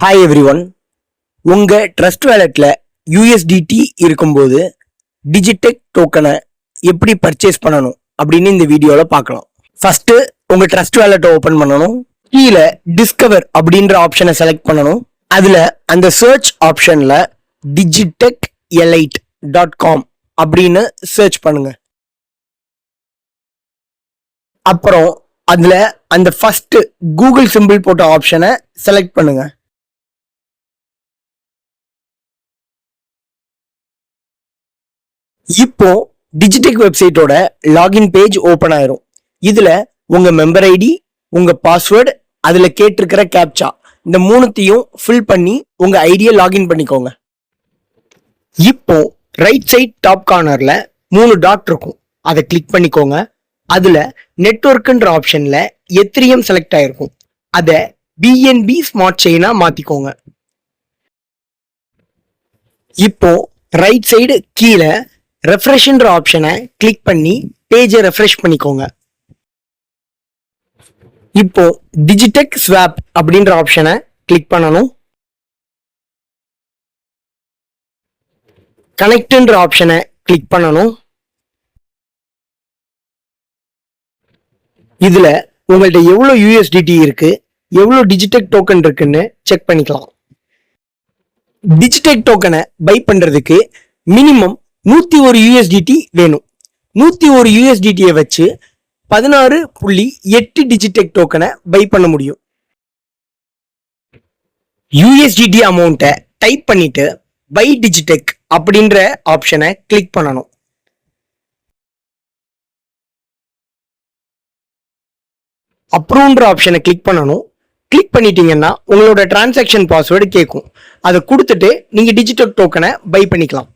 Hi everyone. உங்க trust வேலெட்ல USDT இருக்கும்போது Digitek டோக்கனை எப்படி பர்ச்சேஸ் பண்ணணும் அப்படின்னு இந்த வீடியோல பார்க்கலாம். ஃபர்ஸ்ட் உங்க ட்ரஸ்ட் வேலெட்டை ஓபன் பண்ணணும். கீழே டிஸ்கவர் அப்படின்ற ஆப்ஷனை செலக்ட் பண்ணணும். அதுல அந்த சர்ச் ஆப்ஷன்ல digitechelite.com அப்படின்னு சர்ச் பண்ணுங்க. அப்புறம் அதுல அந்த ஃபர்ஸ்ட் கூகுள் சிம்பிள் போட்ட ஆப்ஷனை செலக்ட் பண்ணுங்க. இப்போ டிஜிடெக் வெப்சைட்டோட லாகின் பேஜ் ஓபன் ஆயிரும். இதுல உங்க மெம்பர் ஐடி, உங்க பாஸ்வேர்டு, அதுல கேட்டிருக்கிற கேப்சா இந்த மூணுத்தையும் ஃபில் பண்ணி உங்க ஐடியை லாகின் பண்ணிக்கோங்க. இப்போ ரைட் சைட் டாப் கார்னர்ல 3 டாட் இருக்கும், அதை கிளிக் பண்ணிக்கோங்க. அதுல நெட்வொர்க்ன்ற ஆப்ஷன்ல எத்திரியம் செலக்ட் ஆயிருக்கும், அதை BNB ஸ்மார்ட் செயினா மாத்திக்கோங்க. இப்போ ரைட் சைடு கீழே ரெஃப்ரெஷ்ன்ற ஆப்ஷனை கிளிக் பண்ணி பேஜை ரெஃப்ரெஷ் பண்ணிக்கோங்க. இப்போ டிஜிடெக் ஸ்வாப் அப்படின்ற ஆப்ஷனை கிளிக் பண்ணணும். கனெக்ட்ன்ற ஆப்ஷனை கிளிக் பண்ணணும். இதுல உங்கள்ட்ட எவ்வளவு USDT இருக்கு, எவ்வளவு டிஜிடெக் டோக்கன் இருக்குன்னு செக் பண்ணிக்கலாம். டிஜிடெக் டோக்கனை பை பண்றதுக்கு மினிமம் 101 USDT வேணும். 101 USDT வச்சு 16.8 டிஜிடெக் டோக்கனை பை பண்ண முடியும். USDT அமௌண்ட்டை டைப் பண்ணிட்டு பை டிஜிடெக் அப்படின்ற ஆப்ஷனை கிளிக் பண்ணணும். அப்ரூவ்ன்ற ஆப்ஷனை கிளிக் பண்ணணும். கிளிக் பண்ணிட்டீங்கன்னா உங்களோட டிரான்சாக்ஷன் பாஸ்வேர்டு கேட்கும். அதை கொடுத்துட்டு நீங்க டிஜிடெக் டோக்கனை பை பண்ணிக்கலாம்.